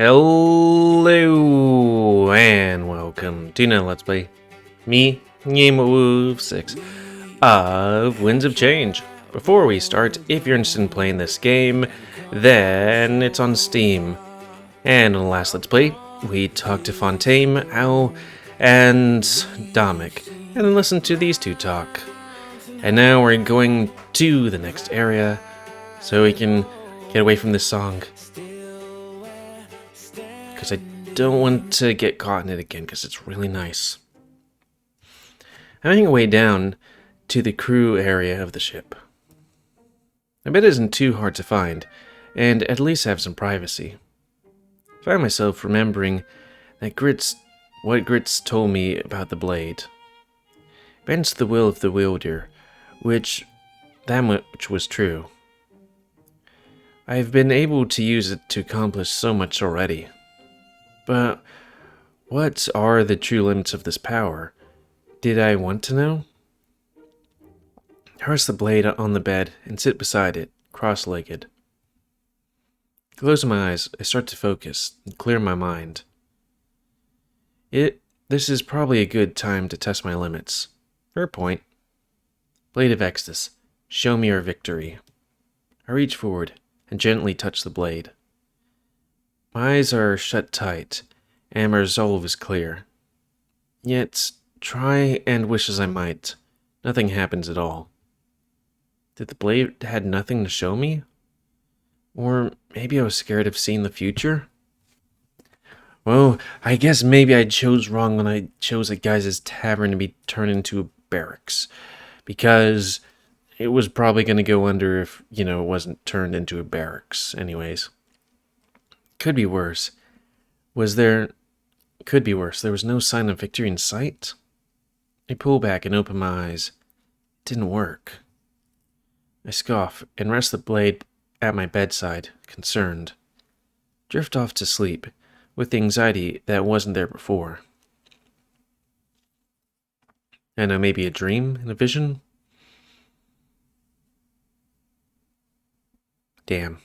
Hello and welcome to another Let's Play. Me, GamerWolfSix of Winds of Change. Before we start, if you're interested in playing this game, then it's on Steam. And in the last Let's Play, we talked to Fontaine, Owl, and Dominic, and then listened to these two talk. And now we're going to the next area, so we can get away from this song. Because I don't want to get caught in it again, because it's really nice. I'm making my way down to the crew area of the ship. I bet it isn't too hard to find, and at least have some privacy. I find myself remembering that what Grits told me about the blade. Bends the will of the wielder, which was true. I have been able to use it to accomplish so much already. But what are the true limits of this power? Did I want to know? I rest the blade on the bed and sit beside it, cross-legged. Closing my eyes, I start to focus and clear my mind. This is probably a good time to test my limits. Fair point. Blade of Exodus, show me your victory. I reach forward and gently touch the blade. My eyes are shut tight, and my resolve is clear. Yet, try and wish as I might, nothing happens at all. Did the blade had nothing to show me? Or maybe I was scared of seeing the future? Well, I guess maybe I chose wrong when I chose a guy's tavern to be turned into a barracks. Because it was probably going to go under if, it wasn't turned into a barracks anyways. Could be worse. Could be worse. There was no sign of victory in sight. I pull back and open my eyes. It didn't work. I scoff and rest the blade at my bedside, concerned. Drift off to sleep, with the anxiety that wasn't there before. I know, maybe a dream and a vision? Damn.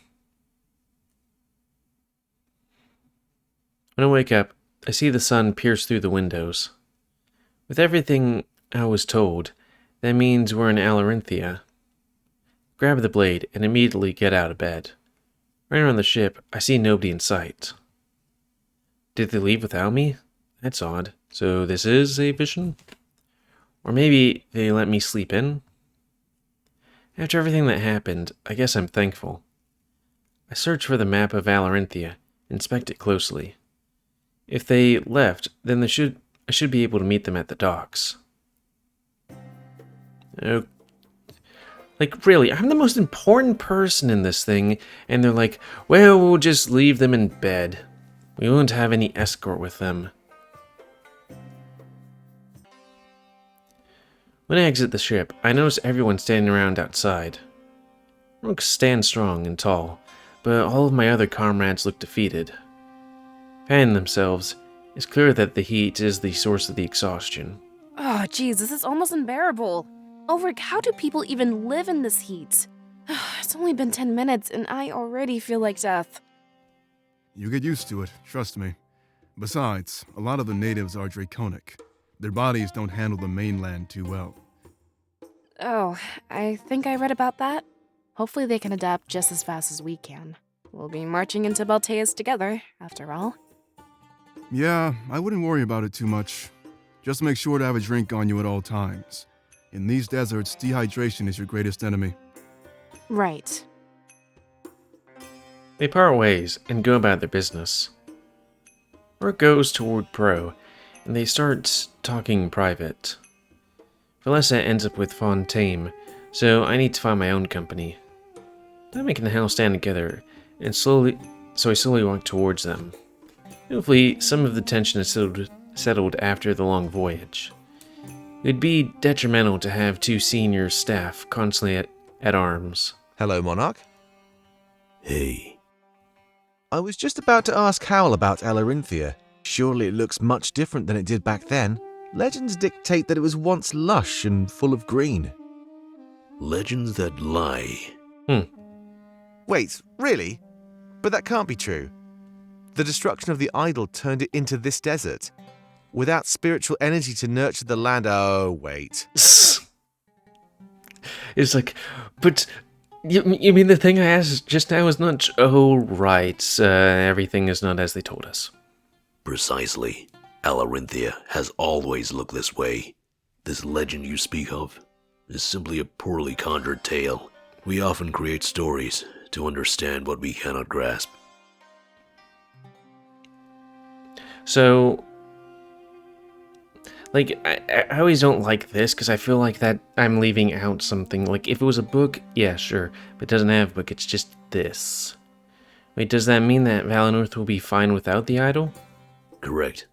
When I wake up, I see the sun pierce through the windows. With everything I was told, that means we're in Alarinthia. Grab the blade and immediately get out of bed. Right around the ship, I see nobody in sight. Did they leave without me? That's odd. So this is a vision? Or maybe they let me sleep in? After everything that happened, I guess I'm thankful. I search for the map of Alarinthia, inspect it closely. If they left, then I should be able to meet them at the docks. Oh, like, really, I'm the most important person in this thing, and they're like, well, we'll just leave them in bed. We won't have any escort with them. When I exit the ship, I notice everyone standing around outside. Rooks stand strong and tall, but all of my other comrades look defeated. Fanning themselves, it's clear that the heat is the source of the exhaustion. Oh, geez, this is almost unbearable. Ulrich, how do people even live in this heat? It's only been 10 minutes and I already feel like death. You get used to it, trust me. Besides, a lot of the natives are draconic. Their bodies don't handle the mainland too well. Oh, I think I read about that. Hopefully they can adapt just as fast as we can. We'll be marching into Balteus together, after all. Yeah, I wouldn't worry about it too much. Just make sure to have a drink on you at all times. In these deserts, dehydration is your greatest enemy. Right. They part ways and go about their business. Rook goes toward Pro, and they start talking private. Valessa ends up with Fontaine, so I need to find my own company. Dominic and Hal stand together, and I slowly walk towards them. Hopefully, some of the tension is settled after the long voyage. It would be detrimental to have two senior staff constantly at arms. Hello, Monarch. Hey. I was just about to ask Howl about Alarinthia. Surely it looks much different than it did back then. Legends dictate that it was once lush and full of green. Legends that lie. Wait, really? But that can't be true. The destruction of the idol turned it into this desert. Without spiritual energy to nurture the land. Oh, wait. It's like, but you mean the thing I asked just now is not... Oh, right. Everything is not as they told us. Precisely. Alarinthia has always looked this way. This legend you speak of is simply a poorly conjured tale. We often create stories to understand what we cannot grasp. So, like, I always don't like this because I feel like that I'm leaving out something. Like, if it was a book, yeah, sure. But it doesn't have a book, it's just this. Wait, does that mean that Valinor will be fine without the idol? Correct.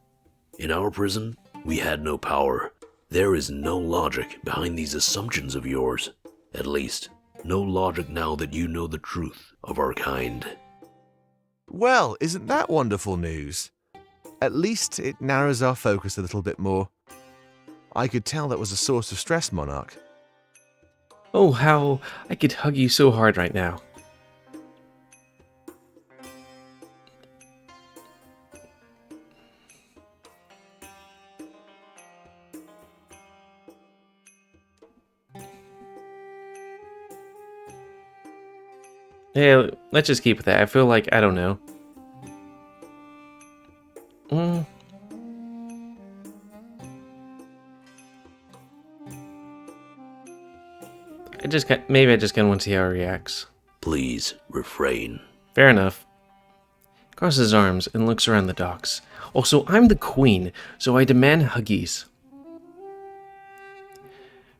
In our prison, we had no power. There is no logic behind these assumptions of yours. At least, no logic now that you know the truth of our kind. Well, isn't that wonderful news? At least it narrows our focus a little bit more. I could tell that was a source of stress, Monarch. Oh, how I could hug you so hard right now. Yeah, let's just keep with that. I feel like, I don't know. Maybe I just kind of want to see how he reacts. Please refrain. Fair enough. Crosses his arms and looks around the docks. Also, I'm the queen, so I demand huggies.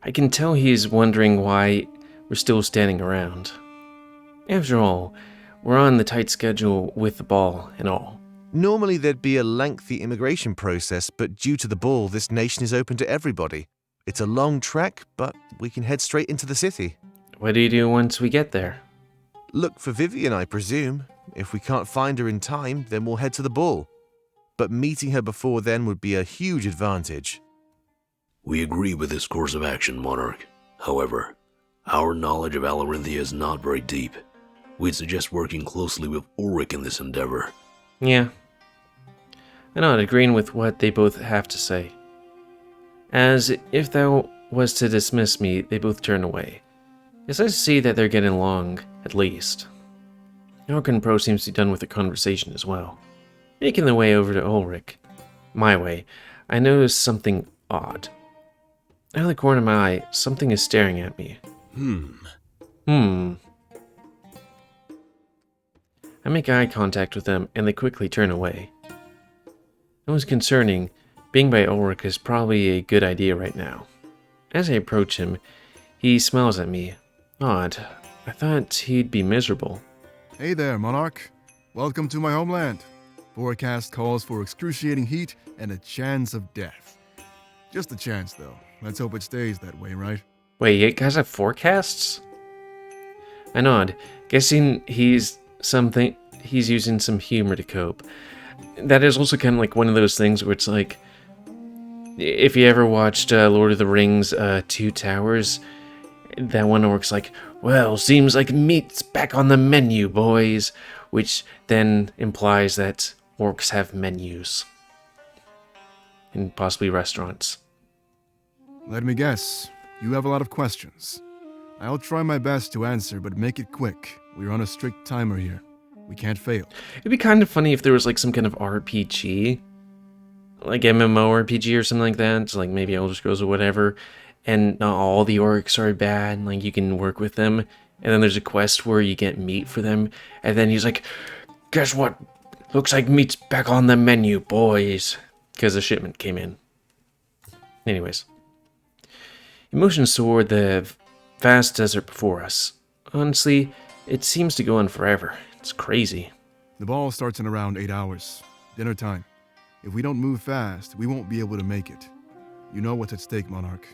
I can tell he's wondering why we're still standing around. After all, we're on the tight schedule with the ball and all. Normally there'd be a lengthy immigration process, but due to the ball, this nation is open to everybody. It's a long trek, but we can head straight into the city. What do you do once we get there? Look for Vivian, I presume. If we can't find her in time, then we'll head to the ball. But meeting her before then would be a huge advantage. We agree with this course of action, Monarch. However, our knowledge of Alarinthia is not very deep. We'd suggest working closely with Ulrich in this endeavor. Yeah. I'm not agreeing with what they both have to say. As if thou was to dismiss me, they both turn away. Yes, I see that they're getting along, at least. Orkin Pro seems to be done with the conversation as well. Making their way over to Ulrich. My way, I notice something odd. Out of the corner of my eye, something is staring at me. I make eye contact with them, and they quickly turn away. It was concerning. Being by Ulrich is probably a good idea right now. As I approach him, he smiles at me. Odd. I thought he'd be miserable. Hey there, Monarch. Welcome to my homeland. Forecast calls for excruciating heat and a chance of death. Just a chance, though. Let's hope it stays that way, right? Wait, you guys have forecasts? I nod, guessing he's using some humor to cope. That is also kind of like one of those things where it's like, if you ever watched Lord of the Rings, Two Towers, that one orc's like, well, seems like meat's back on the menu, boys, which then implies that orcs have menus. And possibly restaurants. Let me guess. You have a lot of questions. I'll try my best to answer, but make it quick. We're on a strict timer here. We can't fail. It'd be kind of funny if there was like some kind of RPG, like MMORPG or something like that. It's like maybe Elder Scrolls or whatever, and not all the orcs are bad. Like you can work with them, and then there's a quest where you get meat for them, and then he's like, "Guess what? Looks like meat's back on the menu, boys," because the shipment came in. Anyways, he motions toward the vast desert before us. Honestly, it seems to go on forever. It's crazy. The ball starts in around 8 hours. Dinner time. If we don't move fast, we won't be able to make it. You know what's at stake, Monarch.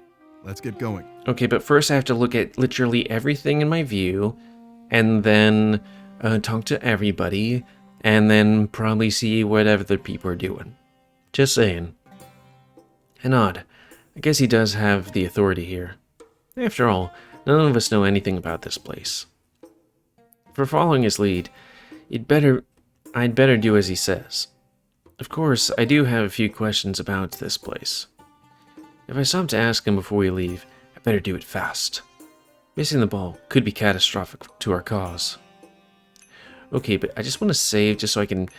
Let's get going. Okay, but first I have to look at literally everything in my view, and then talk to everybody, and then probably see what other people are doing. Just saying. And odd. I guess he does have the authority here. After all, none of us know anything about this place. For following his lead, you'd better... I'd better do as he says. Of course, I do have a few questions about this place. If I stop to ask him before we leave, I better do it fast. Missing the ball could be catastrophic to our cause. Okay, but I just want to save just so I can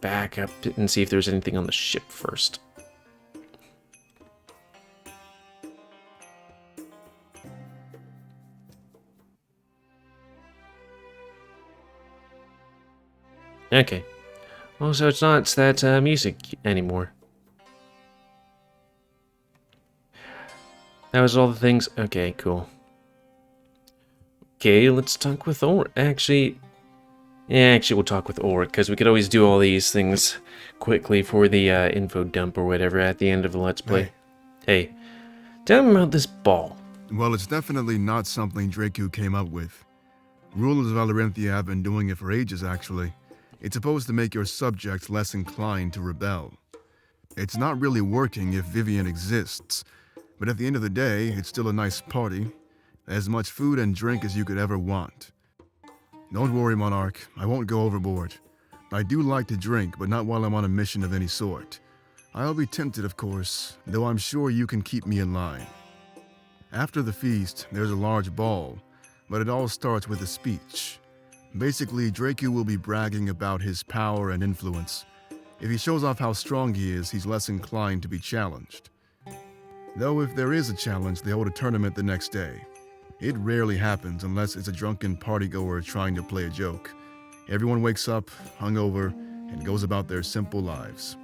back up and see if there's anything on the ship first. Okay. Well, so it's not that music anymore. That was all the things. Okay, cool. Okay, let's talk with Ulrich. Actually, we'll talk with Ulrich, because we could always do all these things quickly for the info dump or whatever at the end of the Let's Play. Hey, tell me about this ball. Well, it's definitely not something Dracu came up with. Rulers of Alarinthia have been doing it for ages, actually. It's supposed to make your subjects less inclined to rebel. It's not really working if Vivian exists, but at the end of the day, it's still a nice party. As much food and drink as you could ever want. Don't worry, Monarch, I won't go overboard. I do like to drink, but not while I'm on a mission of any sort. I'll be tempted, of course, though I'm sure you can keep me in line. After the feast, there's a large ball, but it all starts with a speech. Basically, Dracu will be bragging about his power and influence. If he shows off how strong he is, he's less inclined to be challenged. Though if there is a challenge, they hold a tournament the next day. It rarely happens unless it's a drunken partygoer trying to play a joke. Everyone wakes up, hungover, and goes about their simple lives.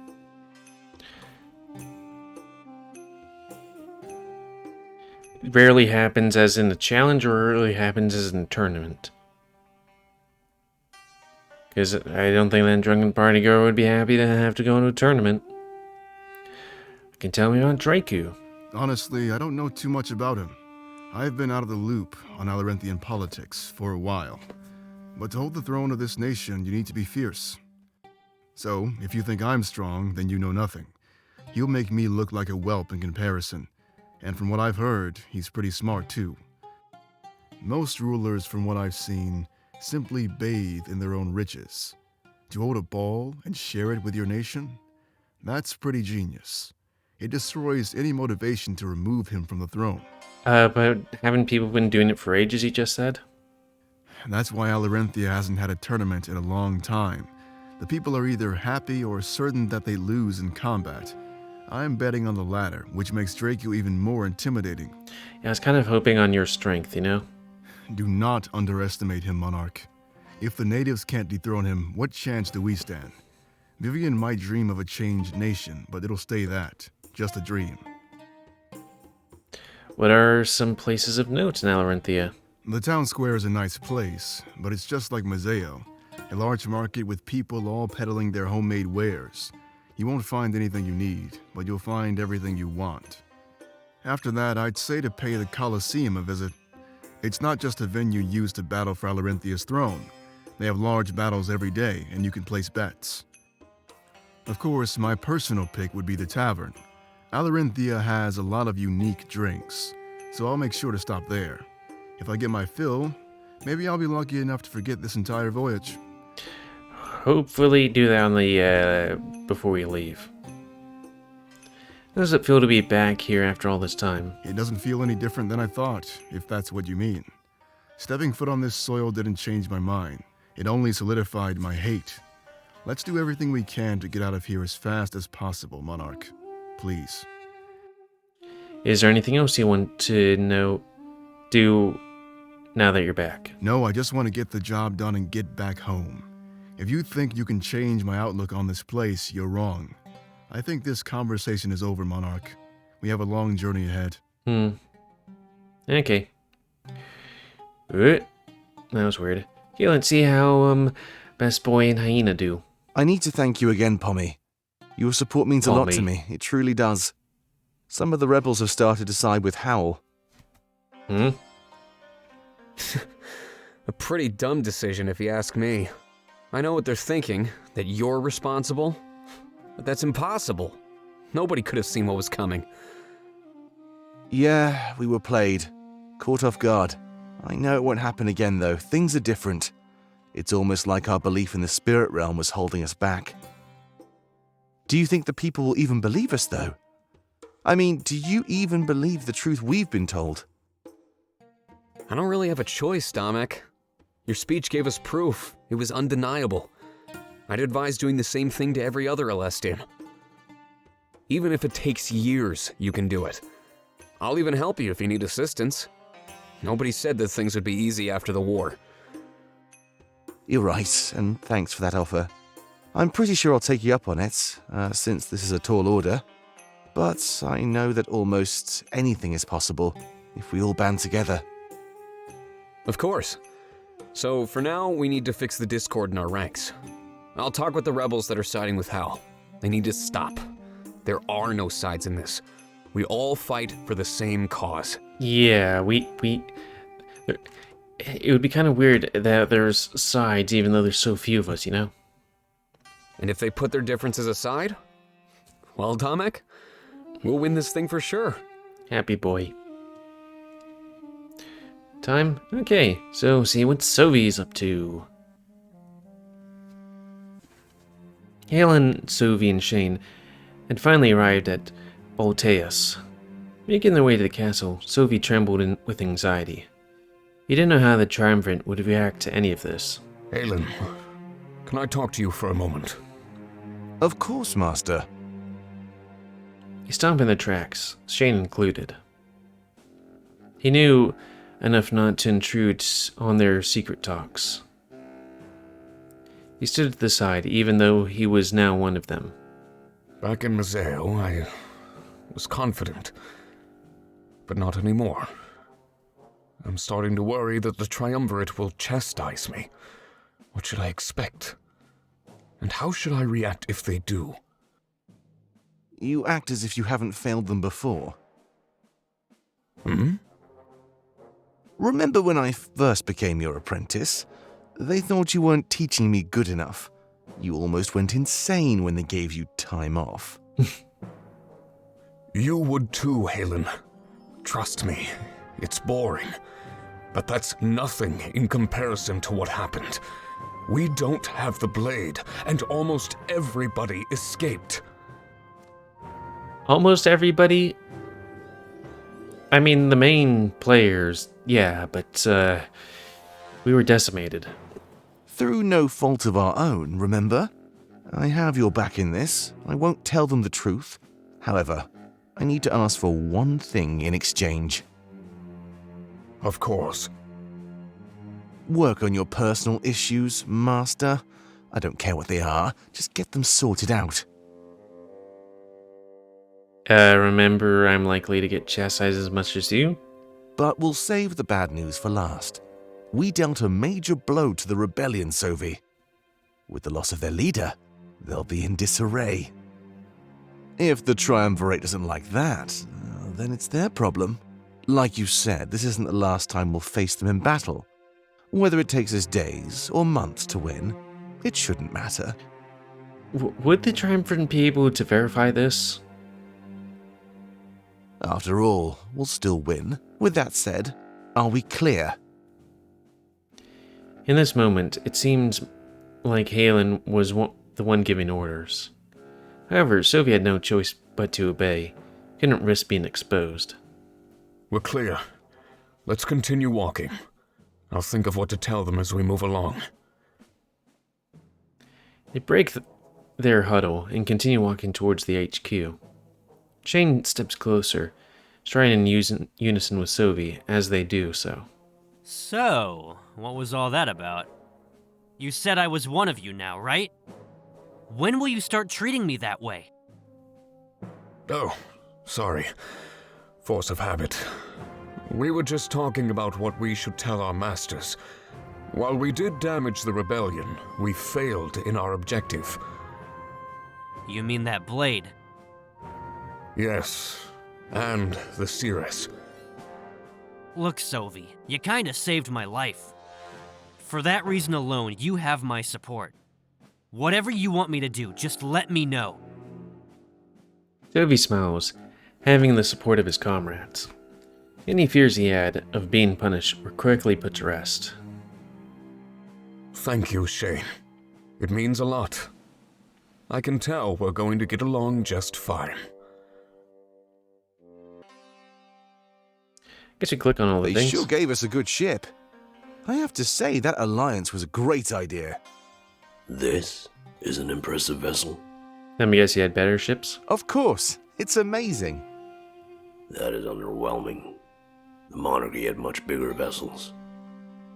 Rarely happens as in a challenge, or rarely happens as in a tournament. Because I don't think that drunken party girl would be happy to have to go into a tournament. You can tell me about Dracu. Honestly, I don't know too much about him. I've been out of the loop on Alarinthian politics for a while. But to hold the throne of this nation, you need to be fierce. So, if you think I'm strong, then you know nothing. He'll make me look like a whelp in comparison. And from what I've heard, he's pretty smart too. Most rulers, from what I've seen, simply bathe in their own riches. To hold a ball and share it with your nation? That's pretty genius. It destroys any motivation to remove him from the throne. But haven't people been doing it for ages, you just said? That's why Alarinthia hasn't had a tournament in a long time. The people are either happy or certain that they lose in combat. I'm betting on the latter, which makes Dracu even more intimidating. Yeah, I was kind of hoping on your strength, you know? Do not underestimate him, Monarch. If the natives can't dethrone him, what chance do we stand? Vivian might dream of a changed nation, but it'll stay that. Just a dream. What are some places of note in Alarinthia? The town square is a nice place, but it's just like Museo. A large market with people all peddling their homemade wares. You won't find anything you need, but you'll find everything you want. After that, I'd say to pay the Colosseum a visit. It's not just a venue used to battle for Alarinthia's throne. They have large battles every day, and you can place bets. Of course, my personal pick would be the tavern. Alarinthia has a lot of unique drinks, so I'll make sure to stop there. If I get my fill, maybe I'll be lucky enough to forget this entire voyage. Hopefully do that on the, before we leave. How does it feel to be back here after all this time? It doesn't feel any different than I thought, if that's what you mean. Stepping foot on this soil didn't change my mind. It only solidified my hate. Let's do everything we can to get out of here as fast as possible, Monarch. Please. Is there anything else you want to do now that you're back? No, I just want to get the job done and get back home. If you think you can change my outlook on this place, you're wrong. I think this conversation is over, Monarch. We have a long journey ahead. Okay. That was weird. Okay, let's see how, Best Boy and Hyena do. I need to thank you again, Pommy. Your support means a lot to me. It truly does. Some of the rebels have started to side with Howl. A pretty dumb decision, if you ask me. I know what they're thinking, that you're responsible. But that's impossible. Nobody could have seen what was coming. Yeah, we were played. Caught off guard. I know it won't happen again, though. Things are different. It's almost like our belief in the spirit realm was holding us back. Do you think the people will even believe us, though? I mean, do you even believe the truth we've been told? I don't really have a choice, Domek. Your speech gave us proof. It was undeniable. I'd advise doing the same thing to every other Alestian. Even if it takes years, you can do it. I'll even help you if you need assistance. Nobody said that things would be easy after the war. You're right, and thanks for that offer. I'm pretty sure I'll take you up on it, since this is a tall order. But I know that almost anything is possible if we all band together. Of course. So for now, we need to fix the discord in our ranks. I'll talk with the rebels that are siding with Hal. They need to stop. There are no sides in this. We all fight for the same cause. Yeah, it would be kind of weird that there's sides even though there's so few of us, you know? And if they put their differences aside, well, Domek, we'll win this thing for sure. Happy boy. Time? Okay, so see what Sovi's up to. Halen, Sovi, and Shane had finally arrived at Balteus. Making their way to the castle, Sovi trembled with anxiety. He didn't know how the Triumvirate would react to any of this. Halen, can I talk to you for a moment? Of course, Master. He stomped in their tracks, Shane included. He knew enough not to intrude on their secret talks. He stood at the side, even though he was now one of them. Back in Museo, I was confident, but not anymore. I'm starting to worry that the Triumvirate will chastise me. What should I expect? And how should I react if they do? You act as if you haven't failed them before. Hmm? Remember when I first became your apprentice? They thought you weren't teaching me good enough. You almost went insane when they gave you time off. You would too, Halen. Trust me, it's boring. But that's nothing in comparison to what happened. We don't have the blade, and almost everybody escaped. Almost everybody? I mean, the main players, yeah, but, we were decimated. Through no fault of our own, remember? I have your back in this. I won't tell them the truth. However, I need to ask for one thing in exchange. Of course. Work on your personal issues, Master. I don't care what they are. Just get them sorted out. Remember, I'm likely to get chastised as much as you? But we'll save the bad news for last. We dealt a major blow to the rebellion, Sovi. With the loss of their leader, they'll be in disarray. If the Triumvirate doesn't like that, then it's their problem. Like you said, this isn't the last time we'll face them in battle. Whether it takes us days or months to win, it shouldn't matter. Would the Triumvirate be able to verify this? After all, we'll still win. With that said, are we clear? In this moment, it seemed like Halen was the one giving orders. However, Sophie had no choice but to obey. Couldn't risk being exposed. We're clear. Let's continue walking. I'll think of what to tell them as we move along. They break their huddle and continue walking towards the HQ. Shane steps closer, striding in unison with Sophie as they do so. So, what was all that about? You said I was one of you now, right? When will you start treating me that way? Oh, sorry. Force of habit. We were just talking about what we should tell our masters. While we did damage the rebellion, we failed in our objective. You mean that blade? Yes, and the Ceres. Look, Sovi, you kinda saved my life. For that reason alone, you have my support. Whatever you want me to do, just let me know. Sophie smiles, having the support of his comrades. Any fears he had of being punished were quickly put to rest. Thank you, Shane. It means a lot. I can tell we're going to get along just fine. Guess you click on all the They things. sure gave us a good ship. I have to say, that alliance was a great idea. This is an impressive vessel. Let me guess you had better ships? Of course, it's amazing. That is underwhelming. The monarchy had much bigger vessels.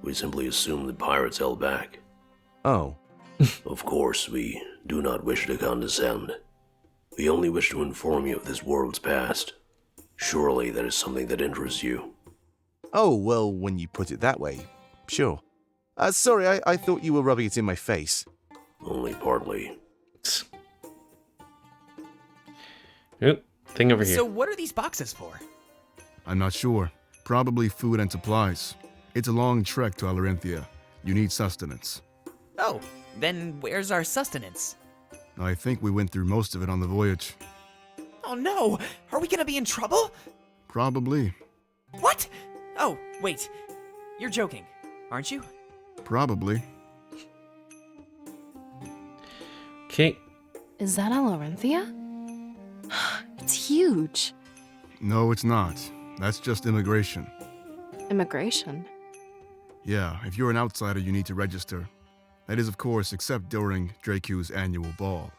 We simply assumed the pirates held back. Oh, Of course, we do not wish to condescend. We only wish to inform you of this world's past. Surely that is something that interests you. oh, well, when you put it that way, sure. Sorry, I thought you were rubbing it in my face. Only partly. Oop, thing over here. So what are these boxes for? I'm not sure. Probably food and supplies. It's a long trek to Alarinthia. You need sustenance. Oh, then where's our sustenance? I think we went through most of it on the voyage. Oh no! Are we gonna be in trouble? Probably. What? Oh, wait. You're joking, aren't you? Probably. Okay. Is that Alarinthia? It's huge. No, it's not. That's just immigration. Immigration. Yeah, if you're an outsider, you need to register. That is, of course, except during Dracu's annual ball.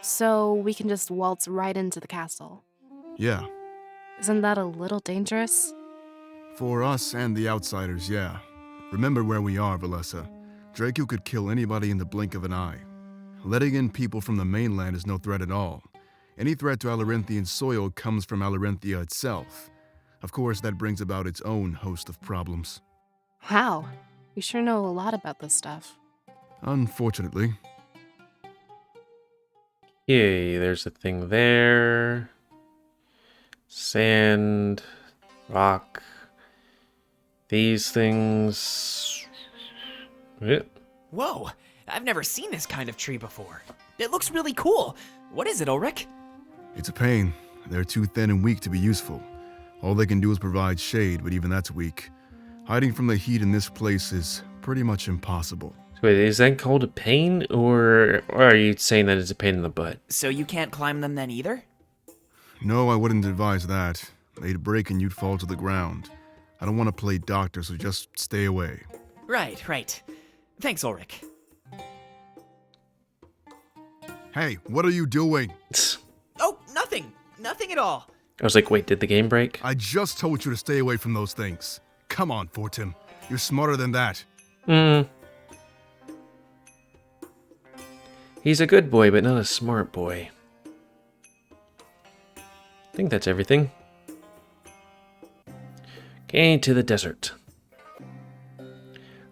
So we can just waltz right into the castle. Yeah, Isn't that a little dangerous? for us and the outsiders, yeah. Remember where we are, Valessa. Dracu could kill anybody in the blink of an eye. Letting in people from the mainland is no threat at all. Any threat to Alarinthian soil comes from Alarinthia itself. Of course, that brings about its own host of problems. Wow, you sure know a lot about this stuff. Unfortunately. Yay, there's a thing there. Sand, rock. These things. Yep. Whoa, I've never seen this kind of tree before. It looks really cool. What is it, Ulrich? It's a pain. They're too thin and weak to be useful. All they can do is provide shade, but even that's weak. Hiding from the heat in this place is pretty much impossible. Wait, is that called a pain, or are you saying that it's a pain in the butt? So you can't climb them then either? No, I wouldn't advise that. They'd break and you'd fall to the ground. I don't want to play doctor, so just stay away. Right. Thanks, Ulrich. Hey, what are you doing? Oh, nothing. Nothing at all. I was like, wait, did the game break? I just told you to stay away from those things. Come on, Fortim. You're smarter than that. He's a good boy, but not a smart boy. I think that's everything. Okay, to the desert.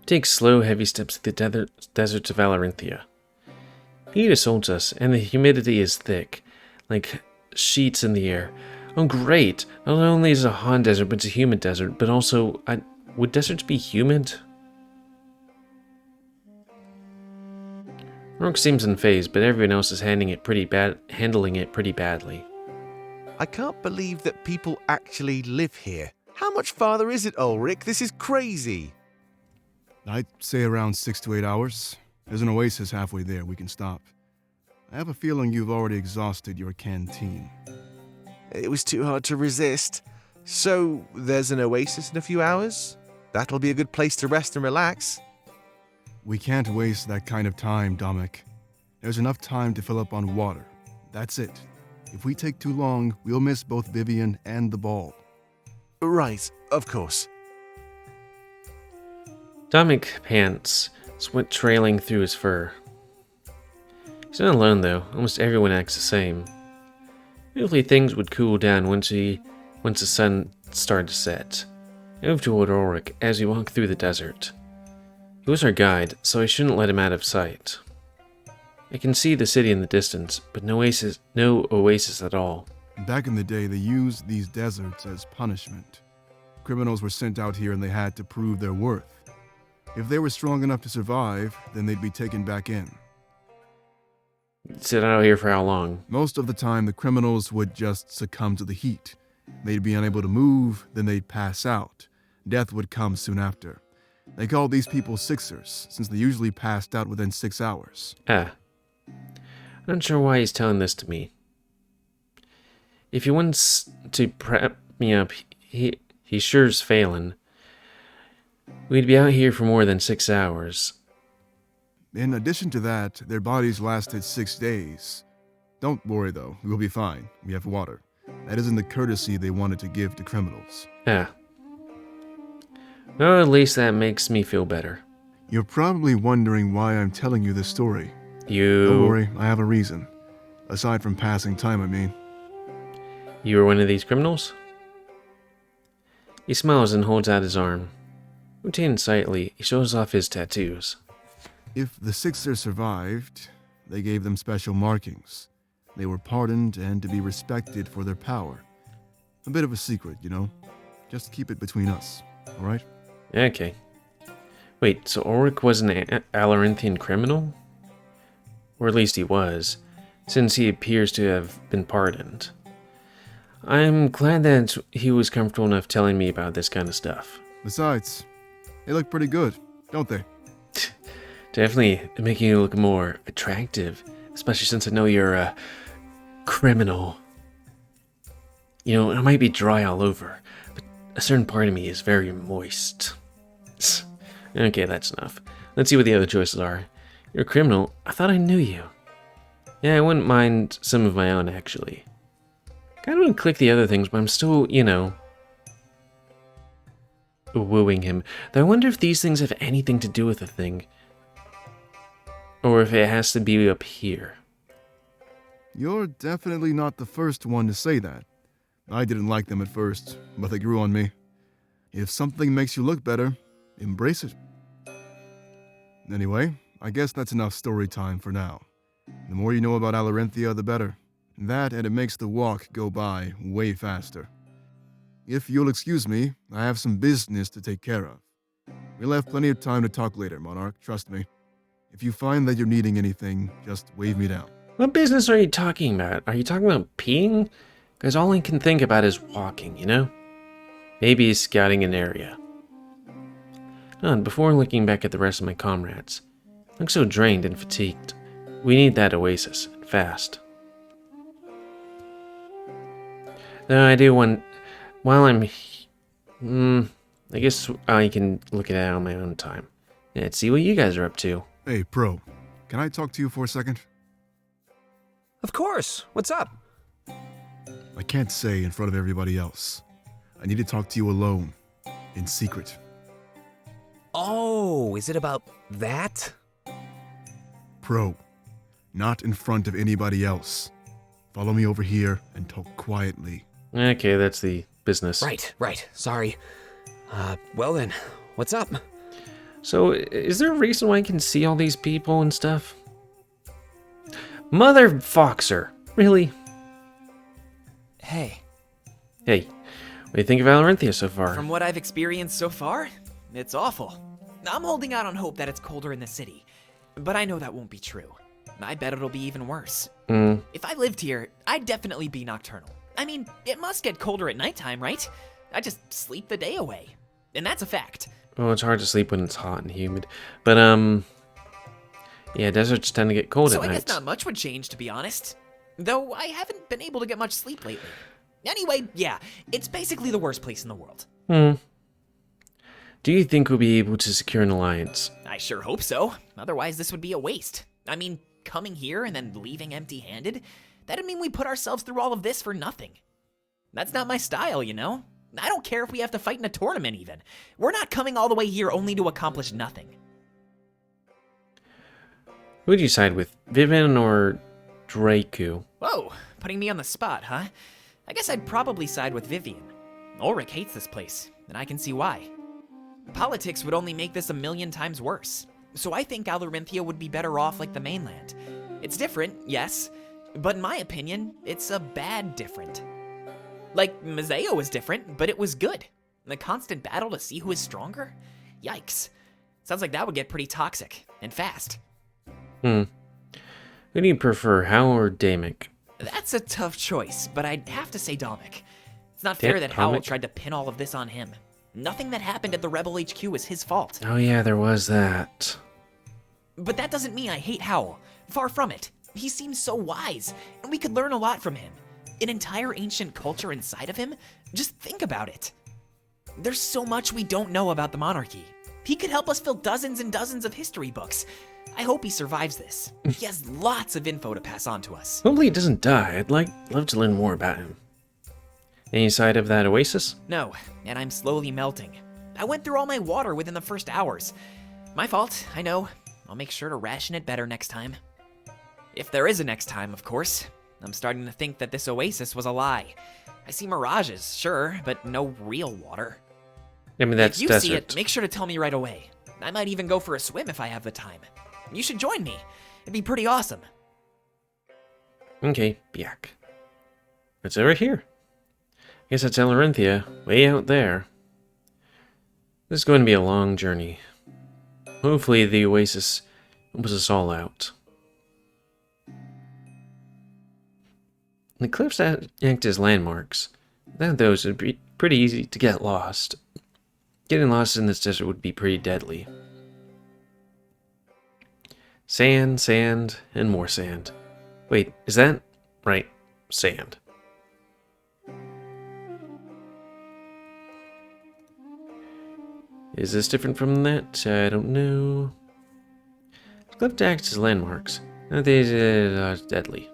Take slow, heavy steps through the deserts of Alarinthia. Heat assaults us, and the humidity is thick, like sheets in the air. Oh, great! Not only is it a Han desert, but it's a humid desert, but also, would deserts be humid? Rourke seems unfazed, but everyone else is handling it pretty badly. I can't believe that people actually live here. How much farther is it, Ulrich? This is crazy. I'd say around 6 to 8 hours. There's an oasis halfway there. We can stop. I have a feeling you've already exhausted your canteen. It was too hard to resist. So, there's an oasis in a few hours? That'll be a good place to rest and relax. We can't waste that kind of time, Dominic. There's enough time to fill up on water. That's it. If we take too long, we'll miss both Vivian and the ball. Right, of course. Dominic pants, sweat trailing through his fur. He's not alone, though. Almost everyone acts the same. Hopefully things would cool down once the sun started to set. I moved toward Ulrich as we walked through the desert. He was our guide, so I shouldn't let him out of sight. I can see the city in the distance, but no oasis at all. Back in the day, they used these deserts as punishment. Criminals were sent out here and they had to prove their worth. If they were strong enough to survive, then they'd be taken back in. Sit out here for how long? Most of the time, the criminals would just succumb to the heat. They'd be unable to move, then they'd pass out. Death would come soon after. They call these people Sixers, since they usually passed out within 6 hours. Ah. Not sure why he's telling this to me. If he wants to prep me up, he sure's failing. We'd be out here for more than 6 hours. In addition to that, their bodies lasted 6 days. Don't worry though, we'll be fine. We have water. That isn't the courtesy they wanted to give to criminals. Ah. Well, at least that makes me feel better. You're probably wondering why I'm telling you this story. You... Don't worry, I have a reason. Aside from passing time, I mean. You were one of these criminals? He smiles and holds out his arm. Routine slightly, he shows off his tattoos. If the Sixers survived, they gave them special markings. They were pardoned and to be respected for their power. A bit of a secret, you know? Just keep it between us, alright? Okay. Wait, so Ulrich was an Alarinthian criminal? Or at least he was, since he appears to have been pardoned. I'm glad that he was comfortable enough telling me about this kind of stuff. Besides, they look pretty good, don't they? Definitely making you look more attractive, especially since I know you're a criminal. You know, I might be dry all over, but a certain part of me is very moist. Okay, that's enough. Let's see what the other choices are. You're a criminal? I thought I knew you. Yeah, I wouldn't mind some of my own, actually. Kind of want to click the other things, but I'm still, you know, wooing him. Though I wonder if these things have anything to do with the thing. Or if it has to be up here. You're definitely not the first one to say that. I didn't like them at first, but they grew on me. If something makes you look better, embrace it. Anyway, I guess that's enough story time for now. The more you know about Alarinthia, the better. That and it makes the walk go by way faster. If you'll excuse me, I have some business to take care of. We'll have plenty of time to talk later, Monarch, trust me. If you find that you're needing anything, just wave me down. What business are you talking about? Are you talking about peeing? Because all I can think about is walking, you know? Maybe scouting an area. And before looking back at the rest of my comrades, I look so drained and fatigued. We need that oasis, and fast. Though I do want, while I'm, I guess I can look at it on my own time. Let's see what you guys are up to. Hey, Pro, can I talk to you for a second? Of course. What's up? I can't say in front of everybody else. I need to talk to you alone, in secret. Oh, is it about that? Pro, not in front of anybody else. Follow me over here and talk quietly. Okay, that's the business. Right. Sorry. Well then, what's up? So, is there a reason why I can see all these people and stuff? Mother Foxer, really? Hey, Hey, what do you think of Alarinthia so far? from what I've experienced so far, it's awful. I'm holding out on hope that it's colder in the city, but I know that won't be true. I bet it'll be even worse. If I lived here, I'd definitely be nocturnal. I mean, it must get colder at nighttime, right? I just sleep the day away. And that's a fact. Well, it's hard to sleep when it's hot and humid. But, yeah, deserts tend to get cold So at I night. guess not much would change, to be honest. Though I haven't been able to get much sleep lately. Anyway, yeah, it's basically the worst place in the world. Do you think we'll be able to secure an alliance? I sure hope so. Otherwise, this would be a waste. I mean, coming here and then leaving empty-handed, that'd mean we put ourselves through all of this for nothing. That's not my style, you know? I don't care if we have to fight in a tournament, even. We're not coming all the way here only to accomplish nothing. Who would you side with, Vivian or Draku? Whoa, putting me on the spot, huh? I guess I'd probably side with Vivian. Ulrich hates this place, and I can see why. Politics would only make this a million times worse. So I think Alarinthia would be better off like the mainland. It's different, yes, but in my opinion, it's a bad different. Like, Mazeo was different, but it was good. The constant battle to see who is stronger? Yikes. Sounds like that would get pretty toxic, and fast. Who do you prefer, Hal or Damick? That's a tough choice, but I'd have to say Dominic. It's not fair that Howell Dominic? tried to pin all of this on him. Nothing that happened at the Rebel HQ was his fault. Oh yeah, there was that. But that doesn't mean I hate Howl. Far from it. He seems so wise, and we could learn a lot from him. An entire ancient culture inside of him? Just think about it. There's so much we don't know about the monarchy. He could help us fill dozens and dozens of history books. I hope he survives this. He has lots of info to pass on to us. Hopefully he doesn't die. I'd love to learn more about him. Any side of that oasis? No, and I'm slowly melting. I went through all my water within the first hours. My fault, I know. I'll make sure to ration it better next time. If there is a next time, of course. I'm starting to think that this oasis was a lie. I see mirages, sure, but no real water. I mean, that's if you desert. see it, make sure to tell me right away. I might even go for a swim if I have the time. You should join me. It'd be pretty awesome. Okay, Biak. What's over here? Guess that's Alarinthia, way out there. This is going to be a long journey. Hopefully the oasis helps us all out. The cliffs act as landmarks. Without those, it'd be pretty easy to get lost. Getting lost in this desert would be pretty deadly. Sand, sand, and more sand. Wait, is that right? Sand. Is this different from that? I don't know. Cliff acts as landmarks. These are deadly.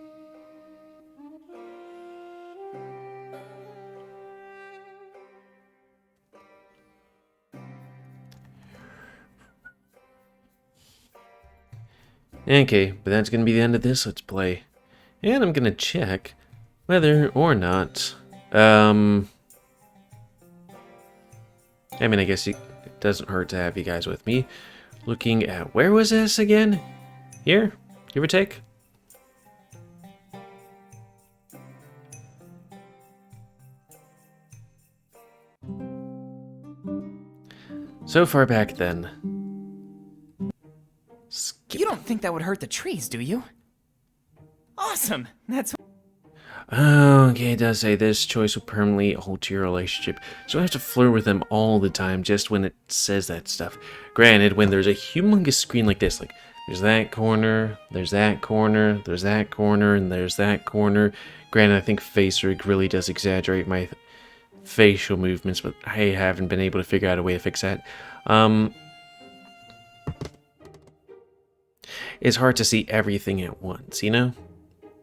Okay, but that's going to be the end of this Let's Play. And I'm going to check whether or not, I mean, I guess it doesn't hurt to have you guys with me. Looking at, where was this again? Here? Give or take? So far back then. You don't think that would hurt the trees, do you? Awesome! That's... Oh, okay, it does say this choice will permanently alter your relationship, so I have to flirt with them all the time just when it says that stuff. Granted, when there's a humongous screen like this, like, there's that corner, there's that corner, there's that corner, and there's that corner. Granted, I think FaceRig really does exaggerate my facial movements, but I haven't been able to figure out a way to fix that. It's hard to see everything at once, you know?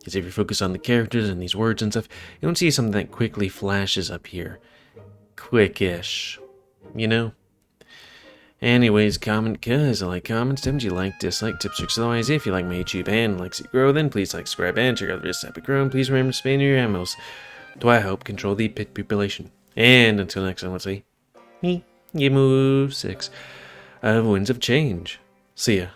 Because if you focus on the characters and these words and stuff, you don't see something that quickly flashes up here. Quickish. You know? Anyways, comment because I like comments. Don't you like, dislike, tips, tricks? Otherwise, if you like my YouTube and like to grow, then please like, subscribe, and check out the rest of Epic Grow. And please remember to spam your ammos to I help control the pit population. And until next time, let's say, me, GamerWolfSix, of Winds of Change. See ya.